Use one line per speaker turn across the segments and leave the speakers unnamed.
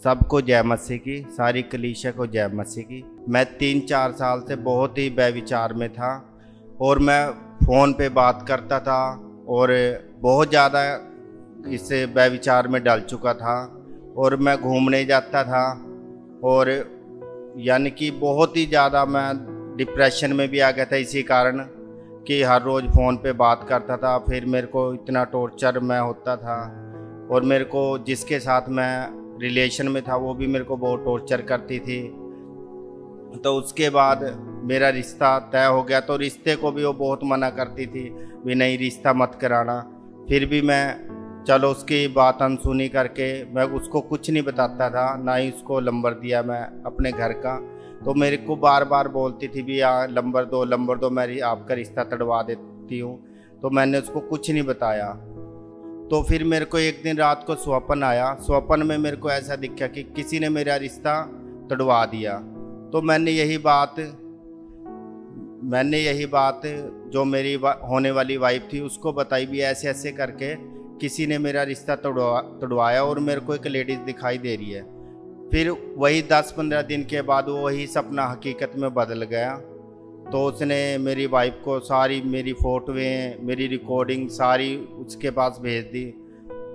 सबको जय मसीह की, सारी कलीसिया को जय मसीह की। मैं 3-4 साल से बहुत ही व्यभिचार में था और मैं फ़ोन पे बात करता था और बहुत ज़्यादा इस व्यभिचार में डल चुका था और मैं घूमने जाता था और यानी कि बहुत ही ज़्यादा मैं डिप्रेशन में भी आ गया था इसी कारण कि हर रोज़ फ़ोन पे बात करता था। फिर मेरे को इतना टॉर्चर मैं होता था और मेरे को जिसके साथ मैं रिलेशन में था वो भी मेरे को बहुत टॉर्चर करती थी। तो उसके बाद मेरा रिश्ता तय हो गया, तो रिश्ते को भी वो बहुत मना करती थी, भी नहीं रिश्ता मत कराना। फिर भी मैं चलो उसकी बात अनसुनी करके मैं उसको कुछ नहीं बताता था, ना ही उसको नंबर दिया मैं अपने घर का। तो मेरे को बार बार बोलती थी भी नंबर दो, मैं आपका रिश्ता तड़वा देती हूँ। तो मैंने उसको कुछ नहीं बताया। तो फिर मेरे को एक दिन रात को स्वप्न आया। स्वप्न में मेरे को ऐसा दिखा कि किसी ने मेरा रिश्ता तड़वा दिया। तो मैंने यही बात जो मेरी होने वाली वाइफ थी उसको बताई भी, ऐसे ऐसे करके किसी ने मेरा रिश्ता तड़वाया और मेरे को एक लेडीज़ दिखाई दे रही है। फिर वही 10-15 दिन के बाद वही सपना हकीकत में बदल गया। तो उसने मेरी वाइफ को सारी मेरी फ़ोटोएँ, मेरी रिकॉर्डिंग सारी उसके पास भेज दी।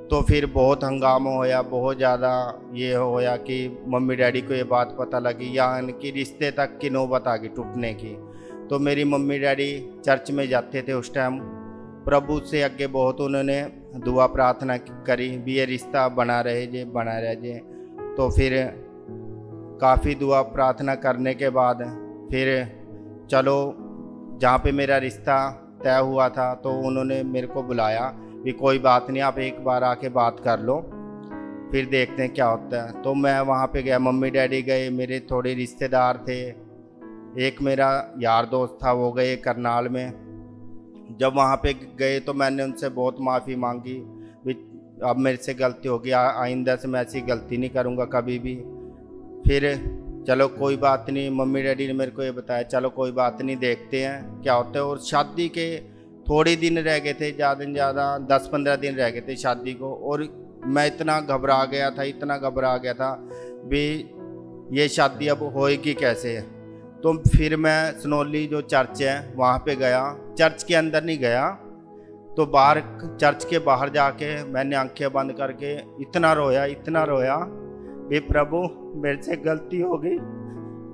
तो फिर बहुत हंगामा होया, बहुत ज़्यादा ये होया कि मम्मी डैडी को ये बात पता लगी, यानी कि रिश्ते तक की नौबत आ गई टूटने की। तो मेरी मम्मी डैडी चर्च में जाते थे उस टाइम, प्रभु से आगे बहुत उन्होंने दुआ प्रार्थना करी भी ये रिश्ता बना रहे जे। तो फिर काफ़ी दुआ प्रार्थना करने के बाद फिर चलो जहाँ पे मेरा रिश्ता तय हुआ था तो उन्होंने मेरे को बुलाया भी कोई बात नहीं, आप एक बार आके बात कर लो, फिर देखते हैं क्या होता है। तो मैं वहाँ पे गया, मम्मी डैडी गए, मेरे थोड़े रिश्तेदार थे, एक मेरा यार दोस्त था वो गए करनाल में। जब वहाँ पे गए तो मैंने उनसे बहुत माफ़ी मांगी भी अब मेरे से गलती होगी, आइंदा से मैं ऐसी गलती नहीं करूँगा कभी भी। फिर चलो कोई बात नहीं, मम्मी डैडी ने मेरे को ये बताया चलो कोई बात नहीं, देखते हैं क्या होता है। और शादी के थोड़े दिन रह गए थे, ज़्यादा से ज़्यादा 10-15 दिन रह गए थे शादी को, और मैं इतना घबरा गया था भी ये शादी अब होएगी कैसे। तो फिर मैं सनौली जो चर्च है वहाँ पे गया, चर्च के अंदर नहीं गया, तो बाहर चर्च के बाहर जाके मैंने आंखें बंद करके इतना रोया भी प्रभु मेरे से गलती हो गई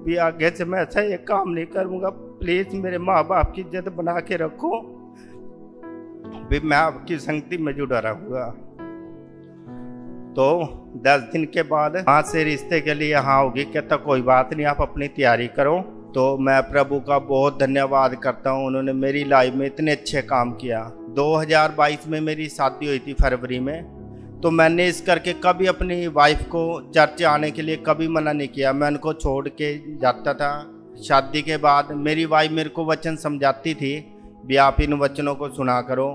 भी आगे से मैं ऐसा ये काम नहीं करूँगा, प्लीज़ मेरे माँ बाप की इज्जत बना के रखो भी मैं आपकी संगति में जुड़ा रहूँगा। तो 10 दिन के बाद वहाँ से रिश्ते के लिए हाँ होगी, कहता कोई बात नहीं आप अपनी तैयारी करो। तो मैं प्रभु का बहुत धन्यवाद करता हूँ, उन्होंने मेरी लाइफ में इतने अच्छे काम किया। 2022 में मेरी शादी हुई थी फरवरी में। तो मैंने इस करके कभी अपनी वाइफ को चर्च आने के लिए कभी मना नहीं किया, मैं उनको छोड़ के जाता था। शादी के बाद मेरी वाइफ मेरे को वचन समझाती थी भी आप इन वचनों को सुना करो,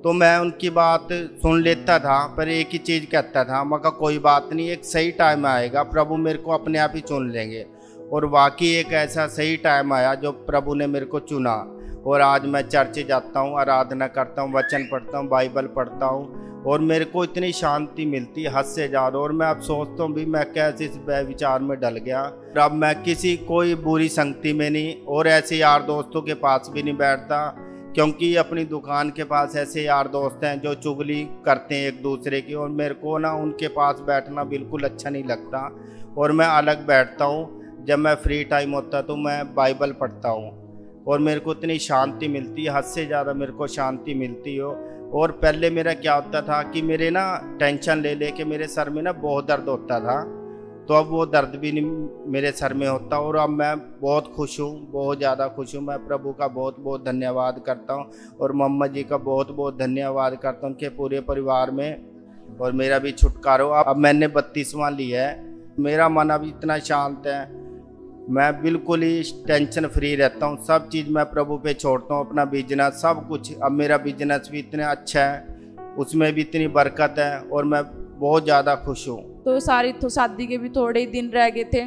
तो मैं उनकी बात सुन लेता था, पर एक ही चीज़ कहता था, मैं कहा कोई बात नहीं, एक सही टाइम आएगा, प्रभु मेरे को अपने आप ही चुन लेंगे। और वाकई एक ऐसा सही टाइम आया जो प्रभु ने मेरे को चुना, और आज मैं चर्च जाता हूँ, आराधना करता हूँ, वचन पढ़ता हूँ, बाइबल पढ़ता हूँ, और मेरे को इतनी शांति मिलती है हद से ज़्यादा। और मैं अब सोचता हूँ भी मैं कैसे इस विचार में डल गया। अब मैं कोई बुरी संगति में नहीं और ऐसे यार दोस्तों के पास भी नहीं बैठता, क्योंकि अपनी दुकान के पास ऐसे यार दोस्त हैं जो चुगली करते हैं एक दूसरे की, और मेरे को ना उनके पास बैठना बिल्कुल अच्छा नहीं लगता। और मैं अलग बैठता हूँ, जब मैं फ्री टाइम होता तो मैं बाइबल पढ़ता हूँ और मेरे को इतनी शांति मिलती है, हद से ज़्यादा मेरे को शांति मिलती हो। और पहले मेरा क्या होता था कि मेरे ना टेंशन ले के मेरे सर में ना बहुत दर्द होता था, तो अब वो दर्द भी नहीं मेरे सर में होता, और अब मैं बहुत खुश हूँ, बहुत ज़्यादा खुश हूँ। मैं प्रभु का बहुत बहुत धन्यवाद करता हूँ और मम्मा जी का बहुत बहुत धन्यवाद करता हूँ, उनके पूरे परिवार में, और मेरा भी छुटकारा हो। अब मैंने 32वां लिया है, मेरा मन अब इतना शांत है, मैं बिल्कुल ही टेंशन फ्री रहता हूँ। सब चीज़ मैं प्रभु पे छोड़ता हूँ, अपना बिजनेस सब कुछ। अब मेरा बिजनेस भी इतना अच्छा है, उसमें भी इतनी बरकत है और मैं बहुत ज़्यादा खुश हूँ।
तो शादी के भी थोड़े ही दिन रह गए थे,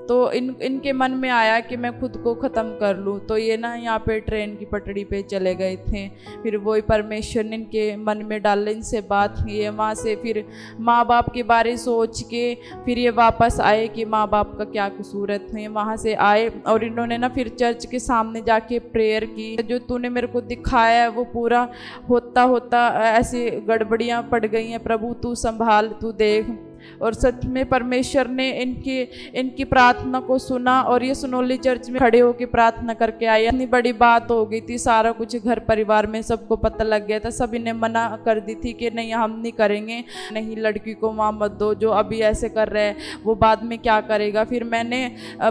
तो इनके मन में आया कि मैं खुद को ख़त्म कर लूँ। तो ये ना यहाँ पे ट्रेन की पटड़ी पे चले गए थे। फिर वही परमेश्वर ने इनके मन में डाल, इनसे बात की है। वहाँ से फिर माँ बाप के बारे सोच के फिर ये वापस आए कि माँ बाप का क्या कसूर है। वहाँ से आए और इन्होंने ना फिर चर्च के सामने जाके प्रेयर की, जो तूने मेरे को दिखाया है वो पूरा होता होता ऐसी गड़बड़ियाँ पड़ गई हैं, प्रभु तू संभाल, तू देख। और सच में परमेश्वर ने इनकी प्रार्थना को सुना और ये सुनौली चर्च में खड़े होकर प्रार्थना करके आए। इतनी बड़ी बात हो गई थी, सारा कुछ घर परिवार में सबको पता लग गया था। सभी ने मना कर दी थी कि नहीं हम नहीं करेंगे, नहीं लड़की को वहाँ मत दो, जो अभी ऐसे कर रहे हैं वो बाद में क्या करेगा। फिर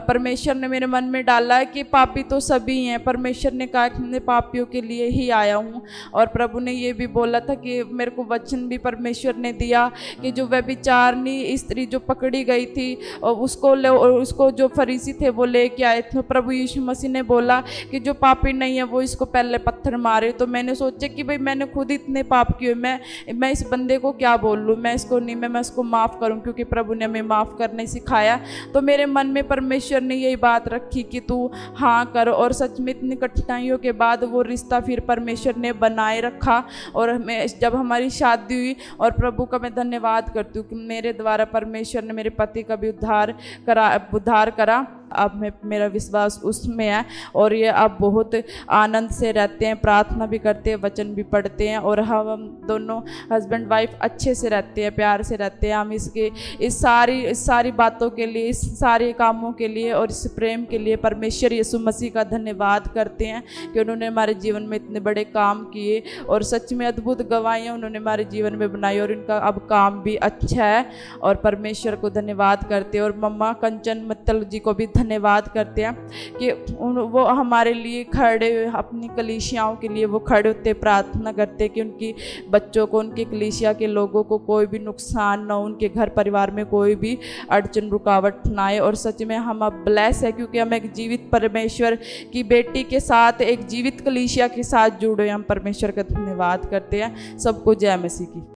परमेश्वर ने मेरे मन में डाला है कि पापी तो सभी हैं। परमेश्वर ने कहा कि मैं पापियों के लिए ही आया हूँ। और प्रभु ने ये भी बोला था कि मेरे को वचन भी परमेश्वर ने दिया कि जो व्यभिचार स्त्री जो पकड़ी गई थी और उसको जो फरीसी थे वो लेके आए थे। प्रभु यीशु मसीह ने बोला कि जो पापी नहीं है वो इसको पहले पत्थर मारे। तो मैंने सोचा कि भाई मैंने खुद इतने पाप किए, मैं इस बंदे को क्या बोल लूँ, मैं इसको माफ़ करूँ, क्योंकि प्रभु ने हमें माफ़ करने सिखाया। तो मेरे मन में परमेश्वर ने यही बात रखी कि तू हाँ कर। और सच में इतनी कठिनाइयों के बाद वो रिश्ता फिर परमेश्वर ने बनाए रखा। और जब हमारी शादी हुई, और प्रभु का मैं धन्यवाद करती हूँ कि मेरे द्वारा परमेश्वर ने मेरे पति का भी उद्धार करा। अब मेरा विश्वास उसमें है और ये अब बहुत आनंद से रहते हैं, प्रार्थना भी करते हैं, वचन भी पढ़ते हैं। और हम दोनों हस्बैंड वाइफ अच्छे से रहते हैं, प्यार से रहते हैं। हम इस सारी बातों के लिए, इस सारे कामों के लिए और इस प्रेम के लिए परमेश्वर यीशु मसीह का धन्यवाद करते हैं कि उन्होंने हमारे जीवन में इतने बड़े काम किए और सच में अद्भुत गवाहियाँ उन्होंने हमारे जीवन में बनाई और इनका अब काम भी अच्छा है। और परमेश्वर को धन्यवाद करते हैं। और मम्मा कंचन मित्तल जी को भी धन्यवाद करते हैं कि वो हमारे लिए खड़े, अपनी कलीसियाओं के लिए वो खड़े होते, प्रार्थना करते कि उनकी बच्चों को, उनकी कलीसिया के लोगों को कोई भी नुकसान ना हो, उनके घर परिवार में कोई भी अड़चन रुकावट ना आए। और सच में हम अब ब्लेस है क्योंकि हम एक जीवित परमेश्वर की बेटी के साथ, एक जीवित कलीसिया के साथ जुड़े। हम परमेश्वर का धन्यवाद करते हैं। सबको जय मसीह की।